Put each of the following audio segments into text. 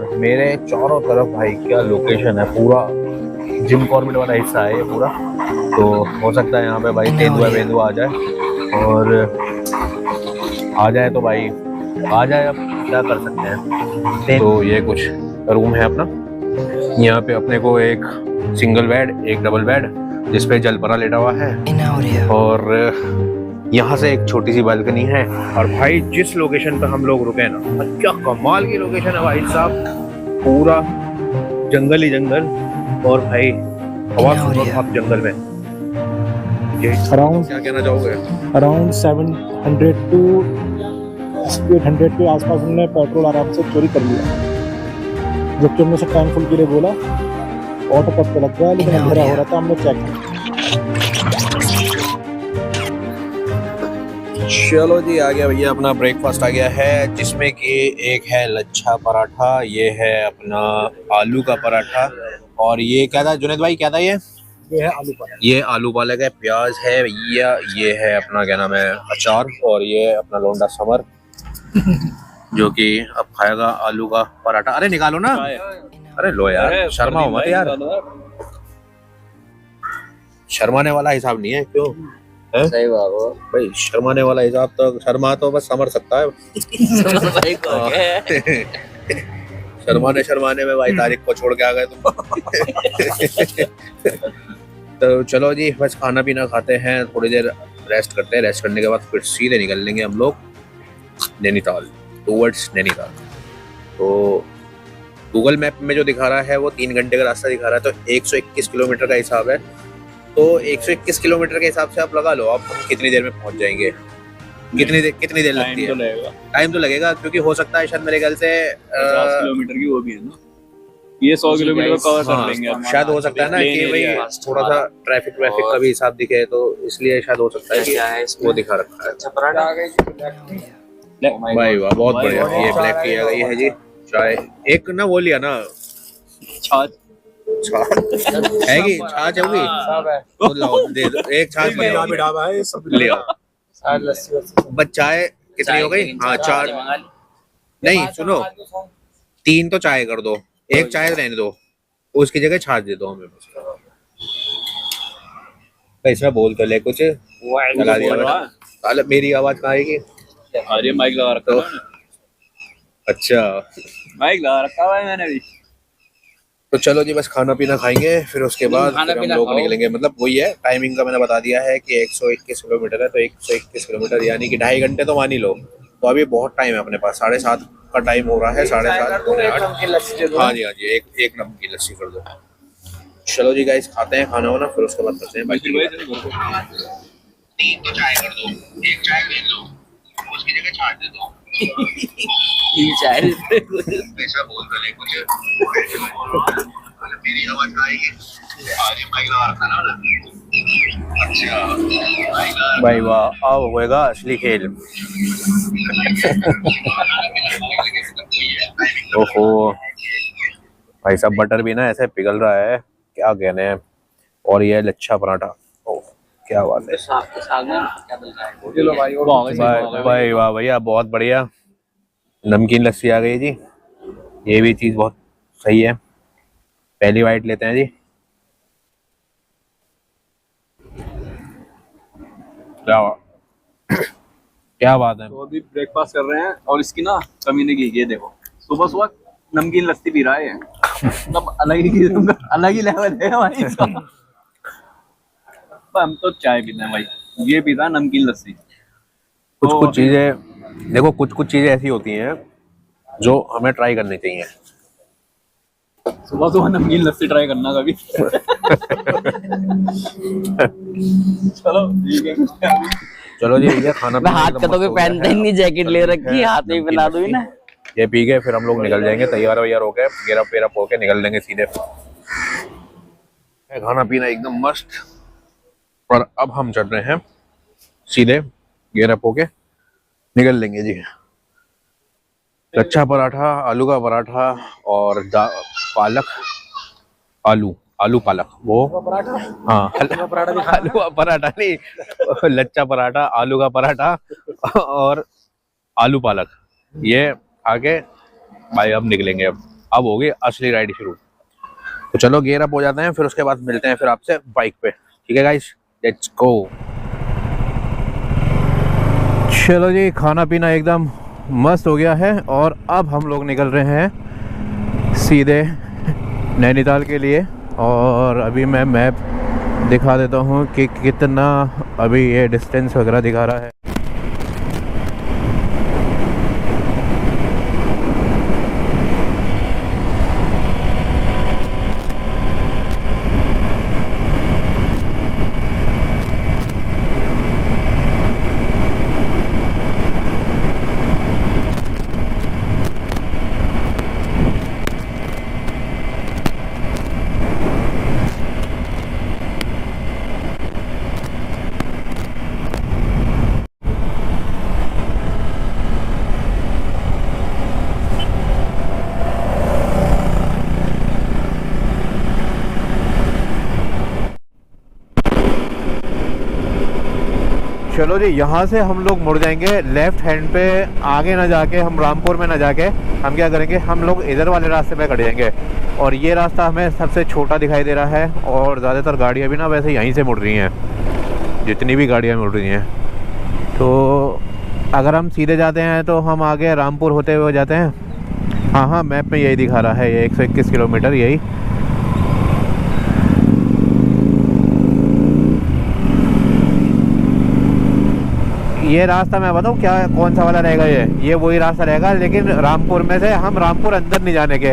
और मेरे चारों तरफ भाई क्या लोकेशन है, पूरा जिम कॉर्बेट वाला हिस्सा है ये पूरा। तो हो सकता है यहाँ पे भाई तेंदुआ वेंदुआ आ जाए, और आ जाए तो भाई आ जाए, अब क्या कर सकते हैं। तो ये कुछ रूम है अपना, यहाँ पे अपने को एक सिंगल बेड, एक डबल बेड जिसपे जलपरा लेटा हुआ है, और यहाँ से एक छोटी सी बालकनी है। और भाई जिस लोकेशन पे हम लोग रुके ना, क्या कमाल की लोकेशन है भाई साहब, पूरा जंगल ही जंगल, और भाई हवा सुनो आप जंगल में। अराउंड क्या कहना चाहोगे? अराउंड 700 टू 800 के आसपास हमने पेट्रोल आराम से चोरी कर लिया, जबकि हमने सब टैंक फुल के लिए बोला। ऑटो कट पे लग गया, लेकिन अंधेरा हो रहा था, हमने चेक किया। चलो जी, आ गया भैया अपना ब्रेकफास्ट आ गया है, जिसमें कि एक है लच्छा पराठा, ये है अपना आलू का पराठा, और ये क्या था जुनैद भाई, क्या था ये है आलू पालक। ये आलू पालक है, प्याज है भैया, ये है अपना क्या नाम है अचार, और ये अपना लौंडा समर जो कि अब खाएगा आलू का पराठा। अरे निकालो ना, अरे लो यार, शर्मा मत यार, शर्माने वाला हिसाब नहीं है, क्यों है? सही बात है भाई शर्माने वाला हिसाब तो, शर्मा तो बस समर सकता है। सही कहा है। शर्माने शर्माने में भाई तारीख को छोड़ के आ गए तुम। तो चलो जी, बस खाना पीना खाते हैं, थोड़ी देर रेस्ट करते हैं, रेस्ट करने के बाद फिर सीधे निकल लेंगे हम लोग नैनीताल, टूवर्ड्स नैनीताल। तो गूगल मैप में जो दिखा रहा है वो 3 घंटे का रास्ता दिखा रहा है, तो 121 किलोमीटर का हिसाब है। तो 121 किलोमीटर के हिसाब से आप लगा लो आप कितनी देर में पहुंच जाएंगे, कितनी देर लगती है? टाइम तो लगेगा, क्योंकि हो सकता है शायद मेरे ख्याल से 50 किलोमीटर की वो भी है ना, ये 100 किलोमीटर कवर कर लेंगे हम। शायद हो सकता है ना कि भाई थोड़ा सा ट्रैफिक का भी हिसाब दिखे, तो इसलिए शायद हो सकता है कि वो दिखा रखा है। भाई वाह, बहुत बढ़िया, ये ब्लैक टी आ गई है जी, चाय एक ना वो लिया ना, छाछ है कि छाछ होगी, तो लाओ दे दो, एक छाछ ले आओ, ढाबा है सब ले आओ। बस चाय कितनी हो गई? हाँ 4, नहीं सुनो, 3 तो चाय कर दो, एक चाय रहने दो, उसकी जगह छाछ दे दो हमें बस। इसमें बोल तो ले कुछ, चला दिया बेटा, मेरी आवाज कहाँ आएगी? अरे माइक लगा रखा है, अच्छा माइक लगा रखा है मैंने भी। तो चलो जी, बस खाना पीना खाएंगे, फिर उसके बाद फिर हम लोग निकलेंगे। मतलब वही है, टाइमिंग का मैंने बता दिया है कि 121 किलोमीटर है, तो 121 किलोमीटर यानी कि 2.5 घंटे तो मान ही लो। तो अभी बहुत टाइम है अपने पास, 7:30 का टाइम हो रहा है, 7:30 पौने 8। हाँ जी हाँ जी, एक नमक की लस्सी कर दो। चलो जी गाइस, खाते हैं खाना वाना, फिर उसके बाद करते हैं बाकी। 3 तो चाय कर दो, एक चाय ले लो, उसकी जगह छाछ दे दो। ऐसा बोल तो ले कुछ, मेरी आवाज आएगी? अरे माइक लगा रखा ना। अच्छा भाई वाह, अब होएगा असली खेल। ओहो भाई साहब, बटर भी ना ऐसे पिघल रहा है, क्या कहने हैं। और ये लच्छा पराठा, ओह क्या बात है भाई वाह भैया, बहुत बढ़िया। नमकीन लस्सी आ गई जी, ये भी चीज बहुत सही है। पहली वाइट लेते हैं जी। क्या बात है। तो अभी ब्रेकफास्ट कर रहे हैं, और इसकी ना कमीने की ये देखो, सुबह सुबह नमकीन लस्सी पी रहा है, मतलब अलग ही अलग ही लेवल है भाई इसका। हम तो चाय पीते हैं भाई, ये पीता है नमकीन लस्सी। कुछ चीजें देखो, कुछ चीजें ऐसी होती हैं जो हमें ट्राई करनी चाहिए। सुबह सुबह नमकीन लस्सी ट्राई करना कभी। चलो ठीक है। चलो जी भैया, खाना मैं हाथ का तो कोई पहनता ही नहीं, जैकेट ले रखी है, हाथ में बना दो ना। ये पी के फिर हम लोग निकल जाएंगे, तैयार वैयार होके, गेरा पेरा होके निकल लेंगे सीधे। खाना पीना एकदम मस्त, और अब हम चल रहे हैं सीधे गेरा होके निकल लेंगे जी। लच्छा पराठा, आलू का पराठा, और पालक, आलू पालक, वो हाँ आलू का पराठा नहीं, लच्छा पराठा, आलू का पराठा और आलू पालक, ये आगे भाई अब निकलेंगे। अब अब होगी असली राइड शुरू। तो चलो गियर अप हो जाते हैं, फिर उसके बाद मिलते हैं फिर आपसे बाइक पे। ठीक है गाइस, लेट्स गो। चलो जी, खाना पीना एकदम मस्त हो गया है और अब हम लोग निकल रहे हैं सीधे नैनीताल के लिए। और अभी मैं मैप दिखा देता हूँ कि कितना अभी ये डिस्टेंस वगैरह दिखा रहा है। चलो जी, यहाँ से हम लोग मुड़ जाएंगे लेफ्ट हैंड पे, आगे ना जाके, हम रामपुर में ना जाके हम क्या करेंगे, हम लोग इधर वाले रास्ते पे कट जाएंगे। और ये रास्ता हमें सबसे छोटा दिखाई दे रहा है और ज़्यादातर गाड़ियाँ भी ना वैसे यहीं से मुड़ रही हैं, जितनी भी गाड़ियाँ मुड़ रही हैं। तो अगर हम सीधे जाते हैं तो हम आगे रामपुर होते हुए जाते हैं। हाँ हाँ, मैप में यही दिखा रहा है, ये 121 किलोमीटर यही। ये रास्ता मैं बताऊँ क्या, कौन सा वाला रहेगा, ये वही रास्ता रहेगा, लेकिन रामपुर में से हम रामपुर अंदर नहीं जाने के,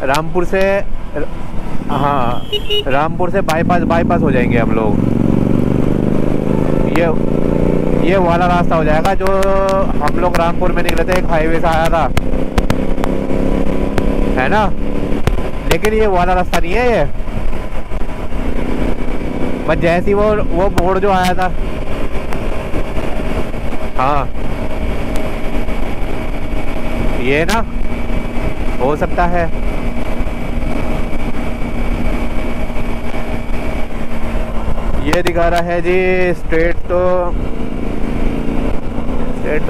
रामपुर से, हाँ रामपुर से बाईपास हो जाएंगे हम लोग। ये वाला रास्ता हो जाएगा जो हम लोग रामपुर में निकले थे, एक हाईवे से आया था, है ना। लेकिन ये वाला रास्ता नहीं है ये, बस जैसी वो बोर्ड जो आया था, हाँ ये ना हो सकता है। ये दिखा रहा है जी स्ट्रेट तो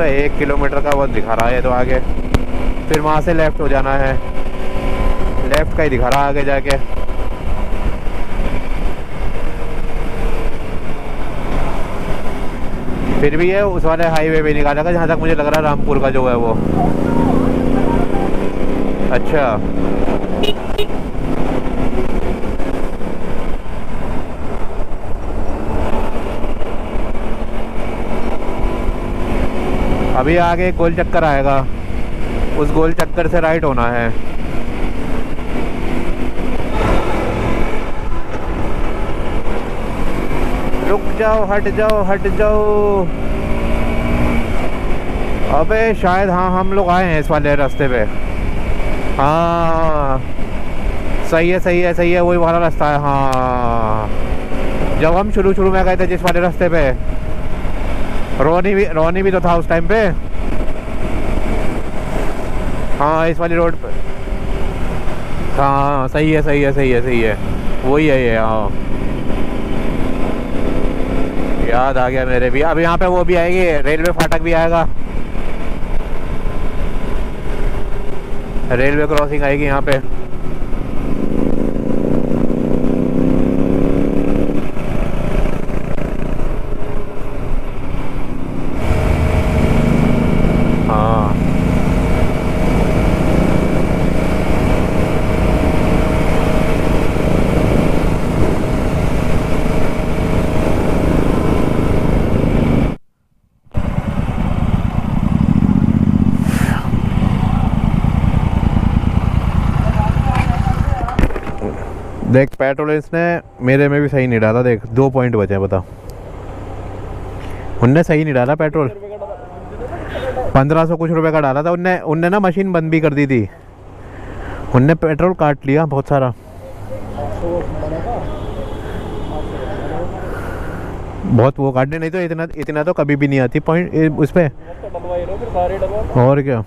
1 किलोमीटर का वो दिखा रहा है तो आगे, फिर वहाँ से लेफ्ट हो जाना है, लेफ्ट का ही दिखा रहा है आगे जाके। फिर भी ये उस वाले हाईवे पे निकालेगा जहाँ तक मुझे लग रहा है रामपुर का जो है वो। अच्छा, अभी आगे एक गोल चक्कर आएगा, उस गोल चक्कर से राइट होना है। रुक जाओ, हट जाओ हट जाओ। अबे शायद हाँ हम लोग आए हैं इस वाले रास्ते पे। हाँ सही है सही है सही है, वही वाला रास्ता है। हाँ जब हम शुरू में गए थे जिस वाले रास्ते पे, रोनी भी तो था उस टाइम पे। हाँ इस वाली रोड पे, हाँ सही है सही है सही है सही है, वही है ये। हाँ याद आ गया मेरे भी। अब यहाँ पे वो भी आएगी, रेलवे फाटक भी आएगा, रेलवे क्रॉसिंग आएगी यहाँ पे। हाँ देख, पेट्रोल इसने मेरे में भी सही नहीं डाला। देख 2 पॉइंट बचे हैं, बता। उनने सही नहीं डाला पेट्रोल, 1500 कुछ रुपए का डाला था उनने ना मशीन बंद भी कर दी थी, उनने पेट्रोल काट लिया बहुत सारा। बहुत वो काटने, नहीं तो इतना तो कभी भी नहीं आती पॉइंट उस पर। और क्या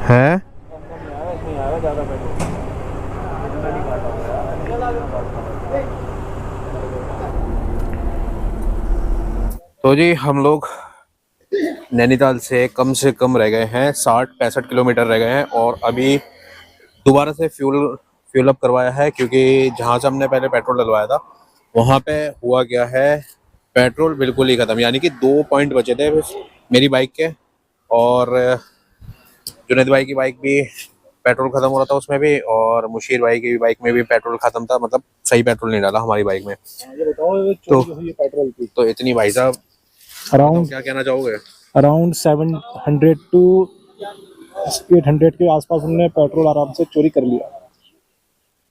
है। तो जी हम लोग नैनीताल से कम रह गए हैं, 60-65 किलोमीटर रह गए हैं और अभी दोबारा से फ्यूल अप करवाया है, क्योंकि जहाँ से हमने पहले पेट्रोल डलवाया था वहाँ पे हुआ क्या है, पेट्रोल बिल्कुल ही ख़त्म। यानी कि 2 पॉइंट बचे थे बस मेरी बाइक के, और जुनैद भाई की बाइक भी पेट्रोल ख़त्म हो रहा था उसमें भी, और मुशीर भाई की बाइक में भी पेट्रोल ख़त्म था। मतलब सही पेट्रोल नहीं डाला हमारी बाइक में। ये बताओ, ये चोरी हुई है पेट्रोल की। तो इतनी भाई साहब अराउंड क्या कहना चाहोगे? अराउंड 700 to 800 के आसपास उन्होंने पेट्रोल आराम से चोरी कर लिया,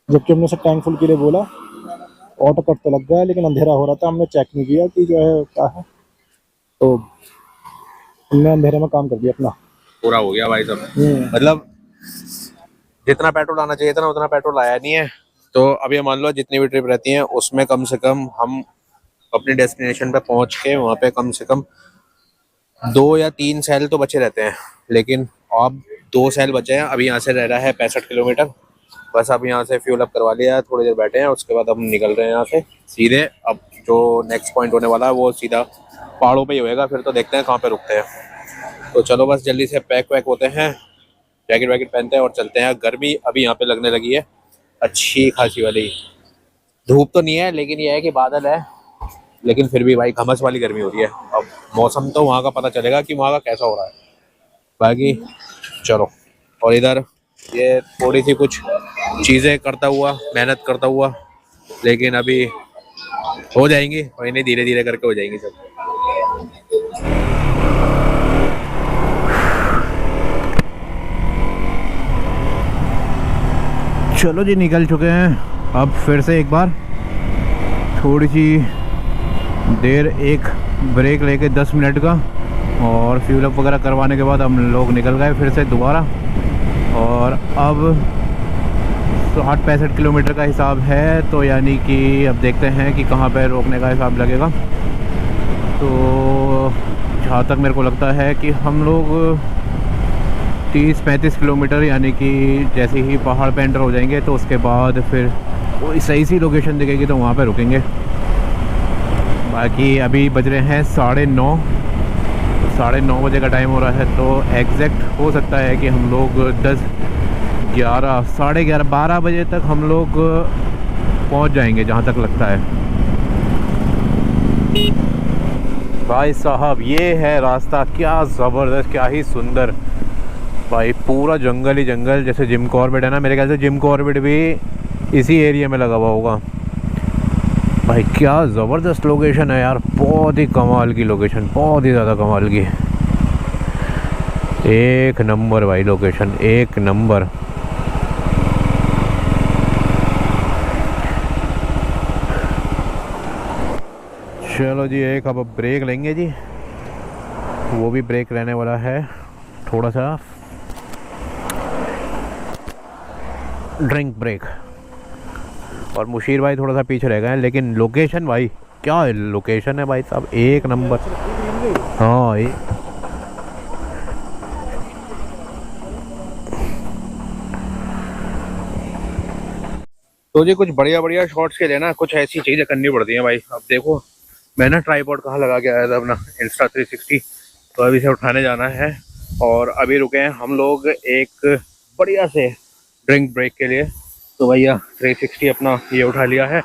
जबकि हमने उसे टैंक फुल के लिए बोला। ऑटो कट तो लग गया, लेकिन अंधेरा हो रहा था, हमने चेक नहीं किया कि जो है क्या है, तो हमने अंधेरे में काम कर दिया अपना। पूरा हो गया भाई साहब। मतलब जितना पेट्रोल आना चाहिए था ना उतना पेट्रोल आया नहीं है। तो अभी मान लो जितनी भी ट्रिप रहती है उसमें कम से कम हम अपनी डेस्टिनेशन पे पहुंच के वहाँ पे कम से कम 2 या 3 सेल तो बचे रहते हैं, लेकिन अब 2 सेल बचे हैं। अभी यहाँ से रह रहा है 65 किलोमीटर। बस अब यहाँ से फ्यूल अप करवा लिया, थोड़ी देर बैठे हैं, उसके बाद हम निकल रहे हैं यहाँ से सीधे। अब जो नेक्स्ट पॉइंट होने वाला है वो सीधा पहाड़ों पे ही होएगा, फिर तो देखते हैं कहाँ पे रुकते हैं। तो चलो बस जल्दी से पैक वैक होते हैं, जैकेट वैकेट पहनते हैं और चलते हैं। गर्मी अभी यहाँ पे लगने लगी है अच्छी खासी वाली। धूप तो नहीं है, लेकिन ये है कि बादल है, लेकिन फिर भी भाई घमस वाली गर्मी हो रही है। अब मौसम तो वहाँ का पता चलेगा कि वहाँ का कैसा हो रहा है। बाकी चलो, और इधर ये थोड़ी सी कुछ चीज़ें करता हुआ, मेहनत करता हुआ, लेकिन अभी हो जाएंगी और इन्हें धीरे धीरे करके हो जाएंगी सब। चलो जी निकल चुके हैं। अब फिर से एक बार थोड़ी सी देर एक ब्रेक लेके 10 मिनट का, और फ्यूल अप वगैरह करवाने के बाद हम लोग निकल गए फिर से दोबारा। और अब 60-65 किलोमीटर का हिसाब है, तो यानी कि अब देखते हैं कि कहाँ पे रोकने का हिसाब लगेगा। तो जहाँ तक मेरे को लगता है कि हम लोग 30-35 किलोमीटर, यानी कि जैसे ही पहाड़ पे एंटर हो जाएंगे तो उसके बाद फिर कोई सही सी लोकेशन दिखेगी तो वहाँ पे रुकेंगे। बाकी अभी बज रहे हैं 9:30, 9:30 बजे का टाइम हो रहा है। तो एग्जैक्ट हो सकता है कि हम लोग 10, 11, 11:30, 12 बजे तक हम लोग पहुँच जाएंगे जहाँ तक लगता है। भाई साहब ये है रास्ता, क्या ज़बरदस्त, क्या ही सुंदर भाई। पूरा जंगल ही जंगल, जैसे जिम कॉर्बेट है ना, मेरे ख्याल से जिम कॉर्बेट भी इसी एरिया में लगा हुआ होगा। भाई क्या ज़बरदस्त लोकेशन है यार, बहुत ही कमाल की लोकेशन, बहुत ही ज़्यादा कमाल की। एक नंबर भाई लोकेशन, एक नंबर। चलो जी एक अब ब्रेक लेंगे जी, वो भी ब्रेक रहने वाला है थोड़ा सा ड्रिंक ब्रेक। और मुशीर भाई थोड़ा सा पीछे रह गए हैं, लेकिन लोकेशन भाई क्या है, लोकेशन है भाई साहब एक नंबर। हाँ ये तो जी कुछ बढ़िया बढ़िया शॉट्स के लिए ना कुछ ऐसी चीज़ें करनी पड़ती हैं भाई। अब देखो मैं ना ट्राइपॉड कहाँ लगा के आया था अपना Insta360, तो अभी इसे उठाने जाना है। और अभी रुके हैं हम लोग एक बढ़िया से ड्रिंक ब्रेक के लिए। तो भैया 360 अपना ये उठा लिया है,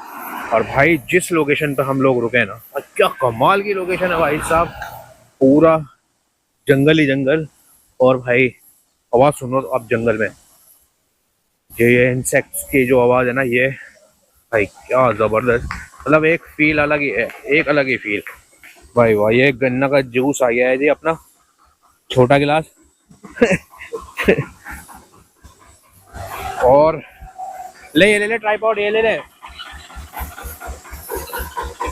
और भाई जिस लोकेशन पे हम लोग रुके ना, क्या कमाल की लोकेशन है भाई साहब, पूरा जंगल ही जंगल। और भाई आवाज़ सुनो आप जंगल में, ये इंसेक्ट्स की जो आवाज़ है ना, ये भाई क्या ज़बरदस्त, मतलब एक फील अलग ही है, एक अलग ही फील भाई। वाह ये गन्ना का जूस आ गया है जी अपना, छोटा गिलास और ले ट्राइपॉड ये ले।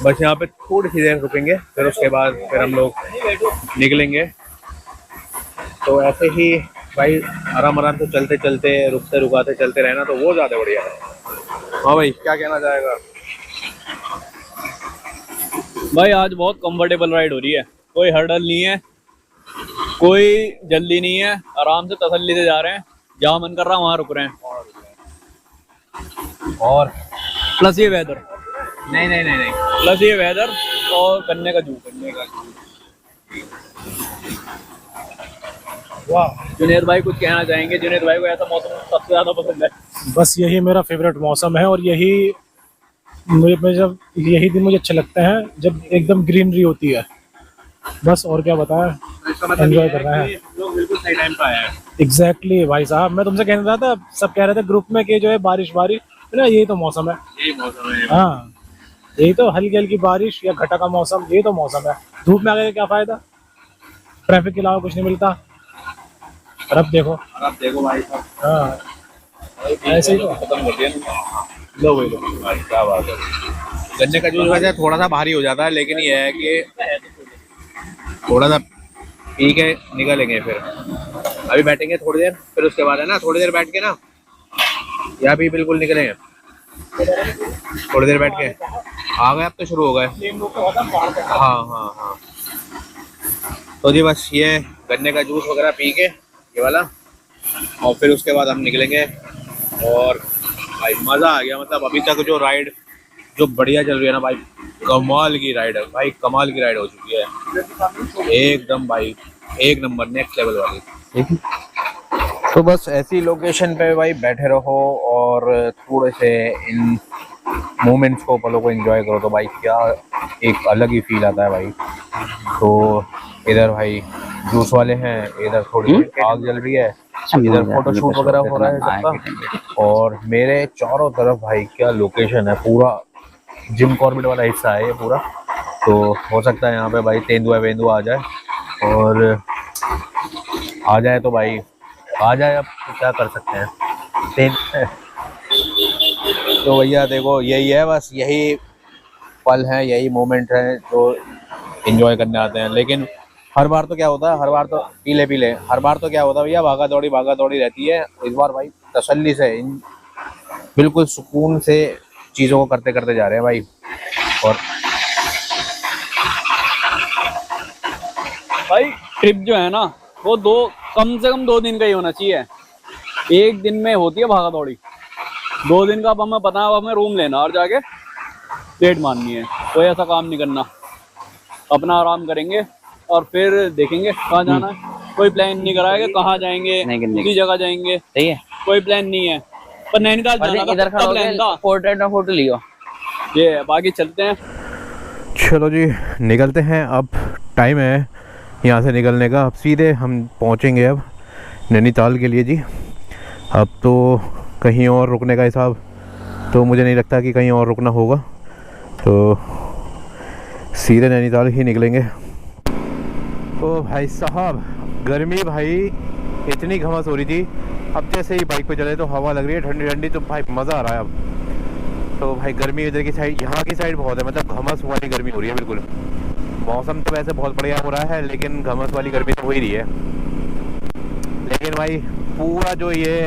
बस यहाँ पे थोड़ी सी देर रुकेंगे, फिर उसके बाद फिर हम लोग निकलेंगे। तो ऐसे ही भाई आराम आराम से चलते चलते रुकते रुकाते चलते रहना, तो वो ज़्यादा बढ़िया है। हाँ भाई क्या कहना चाहेगा? भाई आज बहुत कंफर्टेबल राइड हो रही है, कोई हर्डल नहीं है, कोई जल्दी नहीं है, आराम से तसल्ली से जा रहे हैं, जहाँ मन कर रहा है वहाँ रुक रहे हैं। और प्लस ये वेदर नहीं नहीं नहीं नहीं, प्लस ये वेदर और गन्ने का जूस, गन्ने का जूस। वाह, जुनेद भाई कुछ कहना चाहेंगे? जुनेद भाई को ऐसा मौसम सबसे ज्यादा पसंद है। बस यही मेरा फेवरेट मौसम है, और यही जब यही दिन मुझे अच्छे लगते हैं जब एकदम ग्रीनरी होती है। बस और क्या बताएं, इसका मतलब Enjoy ये कर रहे है हैं। कि लोग बिल्कुल सही टाइम पे आए हैं। एग्जैक्टली भाई साहब, मैं तुमसे कहने रहा था, सब कह रहे थे ग्रुप में कि जो है बारिश बारिश ना, यही तो मौसम है। यही मौसम है। हाँ, यही तो हल्की हल्की बारिश या घटा का मौसम, यही तो मौसम है। धूप में आगे क्या फायदा, ट्रैफिक के अलावा कुछ नहीं मिलता। और अब देखो, और आप देखो भाई साहब, हाँ ऐसे ही तो। खत्म हो गया ना। लो भाई लो भाई, क्या बात है। गन्ने का जूस वैसे थोड़ा सा भारी हो जाता है, लेकिन ये है कि थोड़ा सा पी के निकलेंगे, फिर अभी बैठेंगे थोड़ी देर, फिर उसके बाद है ना थोड़ी देर बैठ के ना, या भी बिल्कुल निकलेंगे थोड़ी देर बैठ के। आ गए, अब तो शुरू हो गए। हाँ हाँ हाँ, तो जी बस ये गन्ने का जूस वगैरह पी के, ये वाला, और फिर उसके बाद हम निकलेंगे। और भाई मज़ा आ गया, मतलब अभी तक जो राइड जो बढ़िया चल रही है ना भाई, कमाल की राइड है भाई, कमाल की राइड हो चुकी है एकदम भाई, एक नंबर, नेक्स्ट लेवल वाली। तो बस ऐसी लोकेशन पे भाई बैठे रहो और थोड़े से इन मोमेंट्स को, पलों को एंजॉय करो, तो भाई क्या एक अलग ही फील आता है भाई। तो इधर भाई जूस वाले हैं, इधर थोड़ी आग जल रही है, इधर फोटोशूट वगैरह हो रहा है सबका, और मेरे चारों तरफ भाई क्या लोकेशन है, पूरा जिम कॉर्बेट वाला हिस्सा है ये पूरा। तो हो सकता है यहाँ पे भाई तेंदुआ वेंदुआ आ जाए, और आ जाए तो भाई आ जाए, अब क्या कर सकते हैं। तो भैया देखो यही है, बस यही पल है, यही मोमेंट है जो एंजॉय करने आते हैं। लेकिन हर बार तो क्या होता है, हर बार तो पीले हर बार तो क्या होता है भैया, भागा दौड़ी रहती है। इस बार भाई तसल्ली से बिल्कुल सुकून से चीज़ों को करते करते जा रहे हैं भाई। और भाई ट्रिप जो है ना, वो कम से कम 2 दिन का ही होना चाहिए। एक दिन में होती है भागा दौड़ी, 2 दिन का अब हमें पता है, अब हमें रूम लेना और जाके डेट माननी है। कोई ऐसा काम नहीं करना, अपना आराम करेंगे और फिर देखेंगे कहाँ जाना है। कोई प्लान नहीं कराएगा कहाँ जाएंगे, किसी जगह जाएंगे, सही है। कोई प्लान नहीं है। पर नैनीताल जाना था, इधर खड़ा पक्का प्लान था। होकर पोर्ट्रेट में फोटो लियो। ये बाकी चलते हैं। चलो जी निकलते हैं, अब टाइम है यहाँ से निकलने का। अब सीधे हम पहुँचेंगे अब नैनीताल के लिए जी। अब तो कहीं और रुकने का हिसाब तो मुझे नहीं लगता कि कहीं और रुकना होगा, तो सीधे नैनीताल ही निकलेंगे। तो भाई साहब गर्मी भाई इतनी घमस हो रही थी, अब जैसे ही बाइक पे चले तो हवा लग रही है ठंडी ठंडी, तो भाई मज़ा आ रहा है अब। तो भाई गर्मी इधर की साइड, यहाँ की साइड बहुत है, मतलब घमस वाली गर्मी हो रही है बिल्कुल। मौसम तो वैसे बहुत बढ़िया हो रहा है, लेकिन घमस वाली गर्मी तो हो ही रही है। लेकिन भाई पूरा जो ये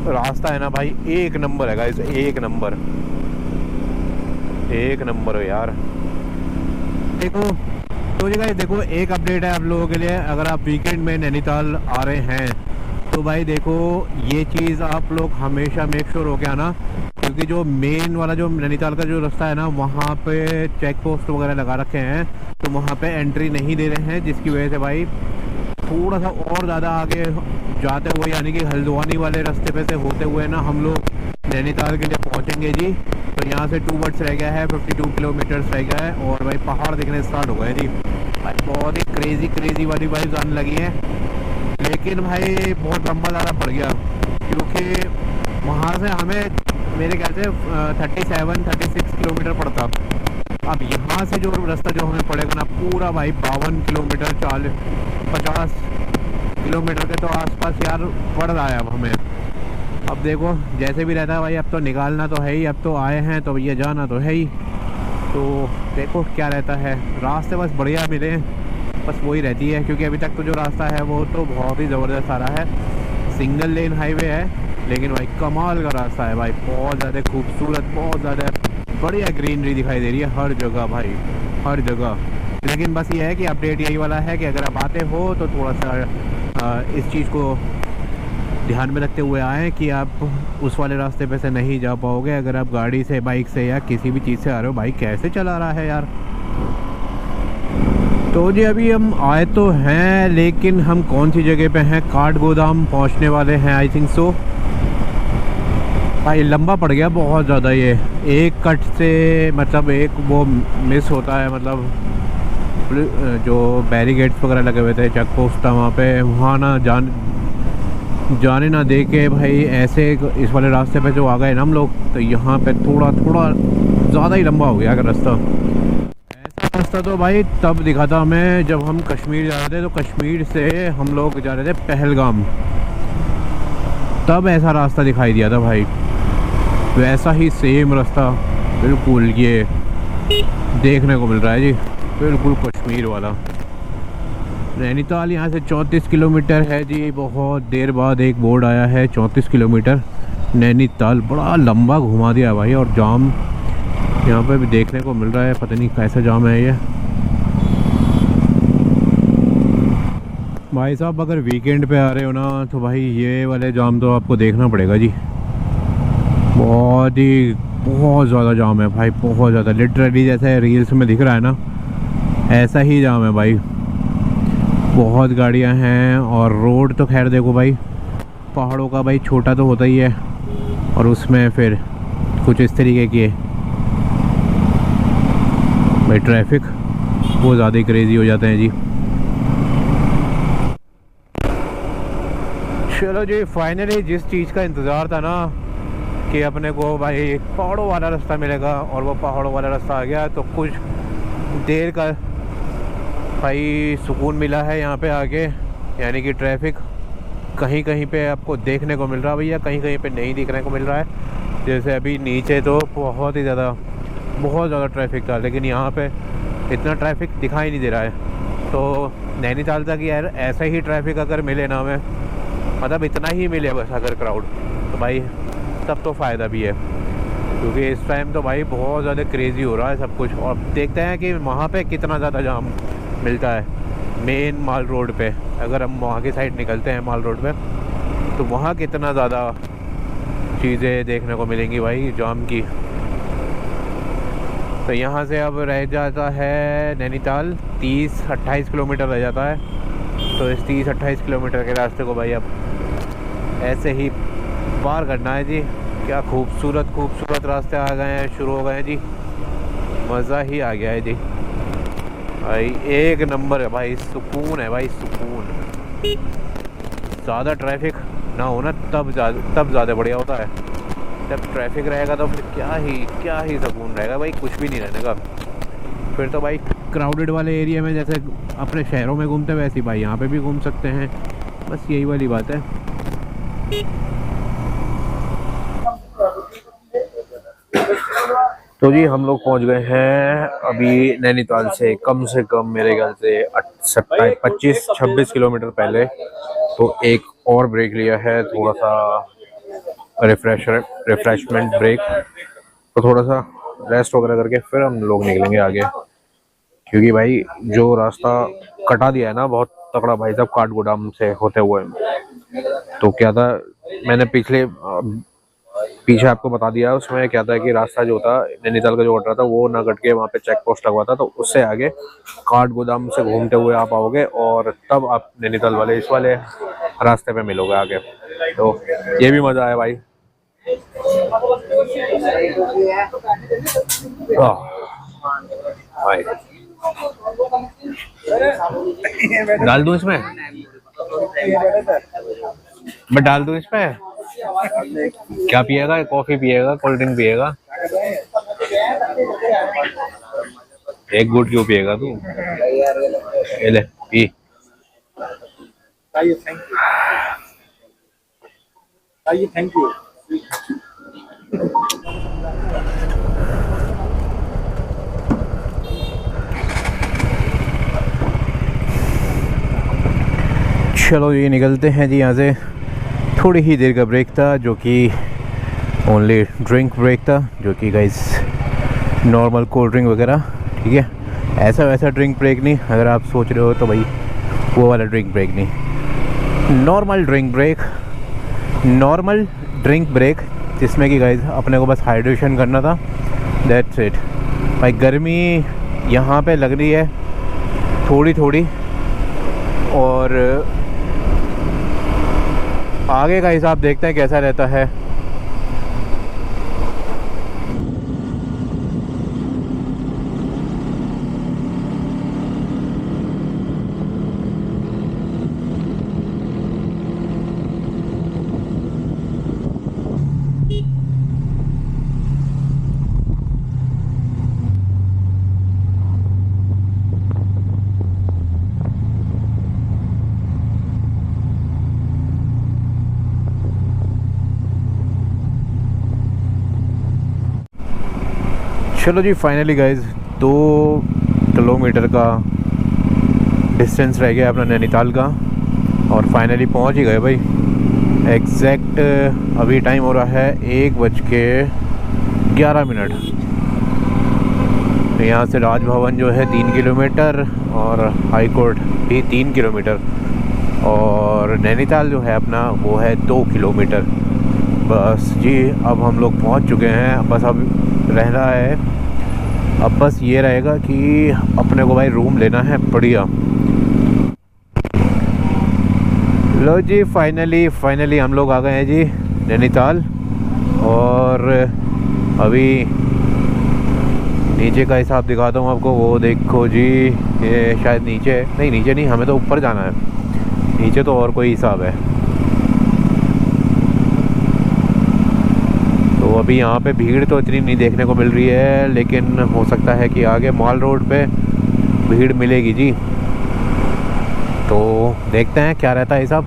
रास्ता है ना भाई, एक नंबर है गाइस, एक नंबर हो यार। देखो तो ये गाइस देखो, एक अपडेट है आप लोगों के लिए, अगर आप वीकेंड में नैनीताल आ रहे हैं तो भाई देखो ये चीज़ आप लोग हमेशा मेक श्योर हो के आना, क्योंकि जो मेन वाला जो नैनीताल का जो रास्ता है ना, वहाँ पे चेक पोस्ट वगैरह लगा रखे हैं, तो वहाँ पे एंट्री नहीं दे रहे हैं, जिसकी वजह से भाई थोड़ा सा और ज़्यादा आगे जाते हुए, यानी कि हल्द्वानी वाले रास्ते पे से होते हुए ना हम लोग नैनीताल के लिए पहुँचेंगे जी। तो यहाँ से 2 वर्ड्स रह गया है, 52 किलोमीटर्स रह गया है, और भाई पहाड़ दिखने स्टार्ट हो गए जी। भाई बहुत ही क्रेजी वाली वाइब्स आने लगी हैं, लेकिन भाई बहुत लंबा ज़्यादा पड़ गया, क्योंकि वहाँ से हमें मेरे ख्याल से 37-36 किलोमीटर पड़ता। अब यहाँ से जो रास्ता जो हमें पड़ेगा ना पूरा भाई 52 किलोमीटर 50 किलोमीटर के तो आसपास यार पड़ रहा है अब हमें। अब देखो जैसे भी रहता है भाई, अब तो निकालना तो है ही, अब तो आए हैं तो ये जाना तो है ही। तो देखो क्या रहता है, रास्ते बस बढ़िया मिले, बस वही रहती है, क्योंकि अभी तक तो जो रास्ता है वो तो बहुत ही ज़बरदस्त आ रहा है। सिंगल लेन हाईवे है, लेकिन भाई कमाल का रास्ता है भाई, बहुत ज़्यादा खूबसूरत, बहुत ज़्यादा बढ़िया ग्रीनरी दिखाई दे रही है हर जगह भाई, हर जगह। लेकिन बस ये है कि अपडेट यही वाला है कि अगर आप आते हो तो थोड़ा सा इस चीज़ को ध्यान में रखते हुए आए कि आप उस वाले रास्ते पे से नहीं जा पाओगे अगर आप गाड़ी से, बाइक से या किसी भी चीज़ से आ रहे हो। बाइक कैसे चला रहा है यार। तो जी अभी हम आए तो हैं, लेकिन हम कौन सी जगह पे हैं? काठगोदाम पहुंचने वाले हैं आई थिंक सो। भाई लंबा पड़ गया बहुत ज़्यादा ये, एक कट से मतलब एक वो मिस होता है, मतलब जो बैरिकेड्स वगैरह लगे हुए थे, चेक पोस्ट था वहाँ पे, वहाँ ना जाने ना दे के भाई ऐसे इस वाले रास्ते पे जो आ गए ना हम लोग, तो यहाँ पे थोड़ा ज़्यादा ही लंबा हो गया अगर रास्ता। ऐसा रास्ता तो भाई तब दिखा था हमें जब हम कश्मीर जा रहे थे, तो कश्मीर से हम लोग जा रहे थे पहलगाम, तब ऐसा रास्ता दिखाई दिया था भाई। वैसा ही सेम रास्ता बिल्कुल ये देखने को मिल रहा है जी, बिल्कुल कश्मीर वाला। नैनीताल यहाँ से 34 किलोमीटर है जी। बहुत देर बाद एक बोर्ड आया है 34 किलोमीटर नैनीताल। बड़ा लंबा घुमा दिया भाई, और जाम यहाँ पे भी देखने को मिल रहा है, पता नहीं कैसा जाम है ये। भाई साहब अगर वीकेंड पे आ रहे हो ना तो भाई ये वाले जाम तो आपको देखना पड़ेगा जी। बहुत ज़्यादा जाम है भाई, बहुत ज़्यादा, लिटरली जैसे रील्स में दिख रहा है ना ऐसा ही जाम है भाई। बहुत गाड़ियां हैं, और रोड तो खैर देखो भाई पहाड़ों का भाई छोटा तो होता ही है, और उसमें फिर कुछ इस तरीके की है भाई ट्रैफिक, वो ज़्यादा ही क्रेज़ी हो जाते हैं जी। चलो जी फाइनली जिस चीज़ का इंतज़ार था ना कि अपने को भाई पहाड़ों वाला रास्ता मिलेगा, और वो पहाड़ों वाला रास्ता आ गया, तो कुछ देर का भाई सुकून मिला है यहाँ पे आके। यानी कि ट्रैफिक कहीं कहीं पे आपको देखने को मिल रहा है भैया, कहीं कहीं पे नहीं दिखने को मिल रहा है। जैसे अभी नीचे तो बहुत ज़्यादा ट्रैफिक था, लेकिन यहाँ पे इतना ट्रैफिक दिखाई नहीं दे रहा है। तो नैनीताल तक यार ऐसा ही ट्रैफिक अगर मिले ना हमें, मतलब इतना ही मिले बस अगर क्राउड, तो भाई तब तो फ़ायदा भी है, क्योंकि इस टाइम तो भाई बहुत ज़्यादा क्रेज़ी हो रहा है सब कुछ। और देखते हैं कि वहाँ पे कितना ज़्यादा जाम मिलता है मेन माल रोड पे। अगर हम वहाँ की साइड निकलते हैं माल रोड पे, तो वहाँ कितना ज़्यादा चीज़ें देखने को मिलेंगी भाई जाम की। तो यहाँ से अब रह जाता है नैनीताल 30-28 किलोमीटर रह जाता है। तो इस 30-28 किलोमीटर के रास्ते को भाई अब ऐसे ही पार करना है जी। क्या खूबसूरत रास्ते आ गए हैं, शुरू हो गए हैं जी, मज़ा ही आ गया है जी भाई। एक नंबर है भाई, सुकून है भाई, सुकून। ज़्यादा ट्रैफिक ना हो ना तब ज़्यादा बढ़िया होता है। जब ट्रैफिक रहेगा तो फिर क्या ही सुकून रहेगा भाई, कुछ भी नहीं रहने का। फिर तो भाई क्राउडेड वाले एरिया में जैसे अपने शहरों में घूमते वैसे भाई यहाँ पे भी घूम सकते हैं, बस यही वाली बात है। तो जी हम लोग पहुंच गए हैं अभी नैनीताल से कम मेरे ख्याल से 25-26 किलोमीटर पहले। तो एक और ब्रेक लिया है, थोड़ा सा रिफ्रेशमेंट ब्रेक, तो थोड़ा सा रेस्ट वगैरह करके फिर हम लोग निकलेंगे आगे। क्योंकि भाई जो रास्ता कटा दिया है ना बहुत तगड़ा भाई साहब काठगोदाम से होते हुए, तो क्या था मैंने पीछे आपको बता दिया, उसमें क्या था कि रास्ता जो था नैनीताल का जो कट रहा था वो ना कट के वहाँ पे चेक पोस्ट लगवा था, तो उससे आगे काठगोदाम से घूमते हुए आप आओगे और तब आप नैनीताल वाले इस वाले रास्ते पे मिलोगे आगे। तो ये भी मज़ा आया भाई। भाई डाल दूं इसमें, मैं डाल दूं इसमें। क्या पिएगा, कॉफी पिएगा, कोल्ड ड्रिंक पिएगा? एक गुड क्यों पिएगा तू? ये ले पी। Thank you. चलो ये निकलते हैं जी यहाँ से। थोड़ी ही देर का ब्रेक था जो कि ओनली ड्रिंक ब्रेक था, जो कि गाइस नॉर्मल कोल्ड ड्रिंक वगैरह, ठीक है, ऐसा वैसा ड्रिंक ब्रेक नहीं। अगर आप सोच रहे हो तो भाई वो वाला ड्रिंक ब्रेक नहीं, normal drink break. Normal drink break, जिसमें कि गाइस अपने को बस हाइड्रेशन करना था, दैट्स इट। भाई गर्मी यहाँ पे लग रही है थोड़ी थोड़ी, और आगे का हिसाब देखते हैं कैसा रहता है। चलो जी, फाइनली गाइज 2 किलोमीटर का डिस्टेंस रह गया अपना नैनीताल का, और फाइनली पहुंच ही गए भाई। एग्जैक्ट अभी टाइम हो रहा है 1:11। तो यहाँ से राजभवन जो है 3 किलोमीटर, और हाई कोर्ट भी 3 किलोमीटर, और नैनीताल जो है अपना वो है 2 किलोमीटर। बस जी, अब हम लोग पहुँच चुके हैं। बस अब रह रहा है, अब बस ये रहेगा कि अपने को भाई रूम लेना है बढ़िया। लो जी, फाइनली हम लोग आ गए हैं जी नैनीताल, और अभी नीचे का हिसाब दिखाता हूँ आपको। वो देखो जी, ये शायद नीचे है, नहीं नीचे नहीं, हमें तो ऊपर जाना है। नीचे तो और कोई हिसाब है। तो अभी यहाँ पे भीड़ तो इतनी नहीं देखने को मिल रही है, लेकिन हो सकता है कि आगे मॉल रोड पे भीड़ मिलेगी जी। तो देखते हैं क्या रहता है ये सब,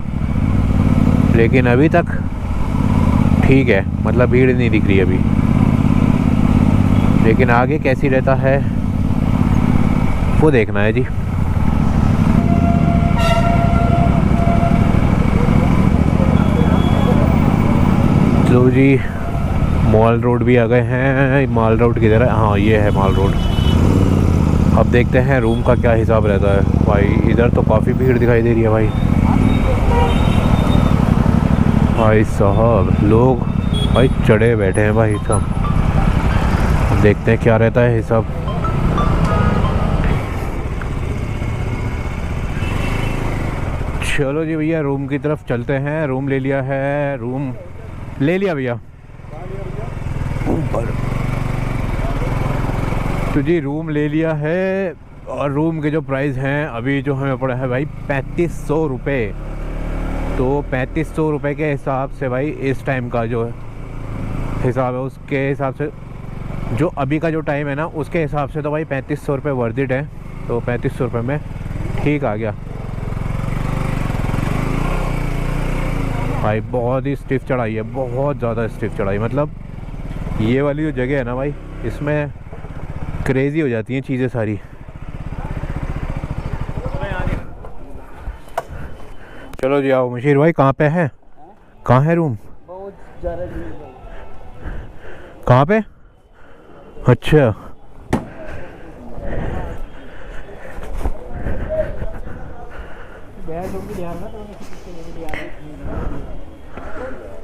लेकिन अभी तक ठीक है, मतलब भीड़ नहीं दिख रही अभी। लेकिन आगे कैसी रहता है वो देखना है जी। लो जी, मॉल रोड भी आ गए हैं। मॉल रोड किधर है? हाँ, ये है मॉल रोड। अब देखते हैं रूम का क्या हिसाब रहता है भाई। इधर तो काफ़ी भीड़ दिखाई दे रही है भाई साहब, लोग भाई चढ़े बैठे हैं भाई साहब। अब देखते हैं क्या रहता है हिसाब। चलो जी भैया, रूम की तरफ चलते हैं। रूम ले लिया है, रूम ले लिया भैया। तो जी रूम ले लिया है, और रूम के जो प्राइस हैं अभी जो हमें पड़ा है भाई 3500 रुपये। तो 3500 रुपये के हिसाब से भाई इस टाइम का जो हिसाब है, उसके हिसाब से जो अभी का जो टाइम है ना, उसके हिसाब से तो भाई 3500 रुपये वर्थ इट है। तो 3500 रुपये में ठीक आ गया भाई। बहुत ही स्टिफ चढ़ाई है, बहुत ज़्यादा स्टिफ चढ़ाई। मतलब ये वाली जो जगह है ना भाई, इसमें क्रेज़ी हो जाती हैं चीज़ें सारी। चलो जी आओ। मशीर भाई कहाँ पे है? कहाँ है रूम? कहाँ पे? अच्छा,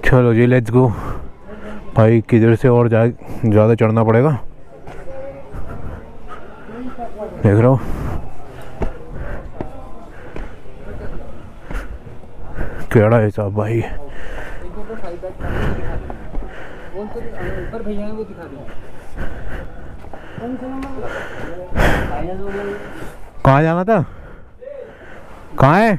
चलो जी लेट्स गो भाई। किधर से और ज़्यादा चढ़ना पड़ेगा, देख रहा हूँ। केड़ा हिसाब भाई। कहाँ जाना था? कहाँ है?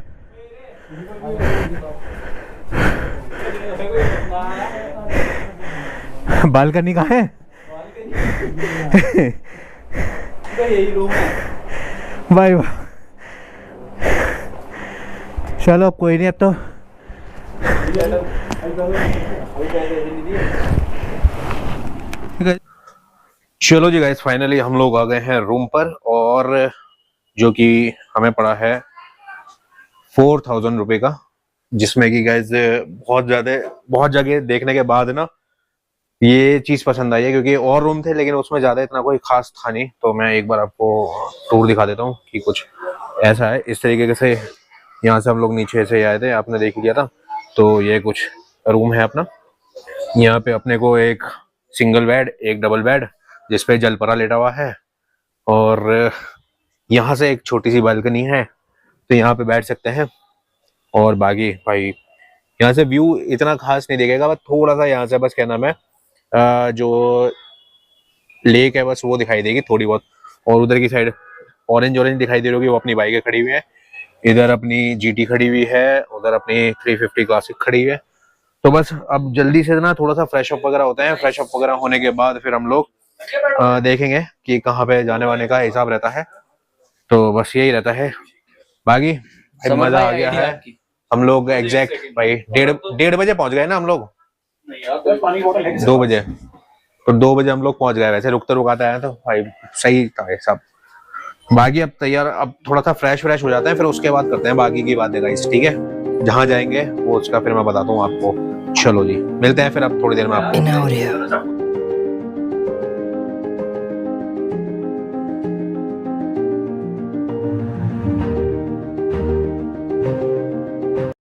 बालकनी कहाँ है? यही रूम है भाई वाह। चलो कोई नहीं, अब तो चलो जी गाइस, फाइनली हम लोग आ गए हैं रूम पर, और जो कि हमें पड़ा है 4000 रुपये का, जिसमें कि गाइस बहुत जगह देखने के बाद ना ये चीज पसंद आई है, क्योंकि और रूम थे लेकिन उसमें ज्यादा इतना कोई खास था नहीं। तो मैं एक बार आपको टूर दिखा देता हूँ कि कुछ ऐसा है। इस तरीके से यहाँ से हम लोग नीचे से आए थे, आपने देख लिया था। तो ये कुछ रूम है अपना। यहाँ पे अपने को एक सिंगल बेड, एक डबल बेड जिसपे जलपरा लेटा हुआ है, और यहाँ से एक छोटी सी बालकनी है तो यहाँ पे बैठ सकते हैं। और बाकी भाई यहाँ से व्यू इतना खास नहीं दिखेगा, बस थोड़ा सा यहाँ से बस क्या नाम है जो लेक है बस वो दिखाई देगी थोड़ी बहुत, और उधर की साइड ऑरेंज दिखाई दे रही होगी, वो अपनी बाइकें खड़ी हुई है। इधर अपनी GT खड़ी हुई है, उधर अपनी 350 क्लासिक खड़ी हुई है। तो बस अब जल्दी से ना थोड़ा सा फ्रेश अप वगैरह होते हैं। फ्रेश अप वगैरह होने के बाद फिर हम लोग देखेंगे कि कहाँ पे जाने वाने का हिसाब रहता है। तो बस यही रहता है, बाकी भाई मजा आ गया है। हम लोग एग्जैक्ट भाई 1:30 बजे पहुंच गए ना हम लोग, 2 बजे, तो 2 बजे हम लोग पहुंच गए। वैसे रुकते रुकाते आए तो भाई सही था ये सब। बाकी अब तैयार, अब थोड़ा सा फ्रेश हो जाते हैं, फिर उसके बाद करते हैं बाकी की बातें गाइस, ठीक है। जहाँ जाएंगे वो उसका फिर मैं बताता हूँ आपको। चलो जी, मिलते हैं फिर अब थोड़ी देर में आपको।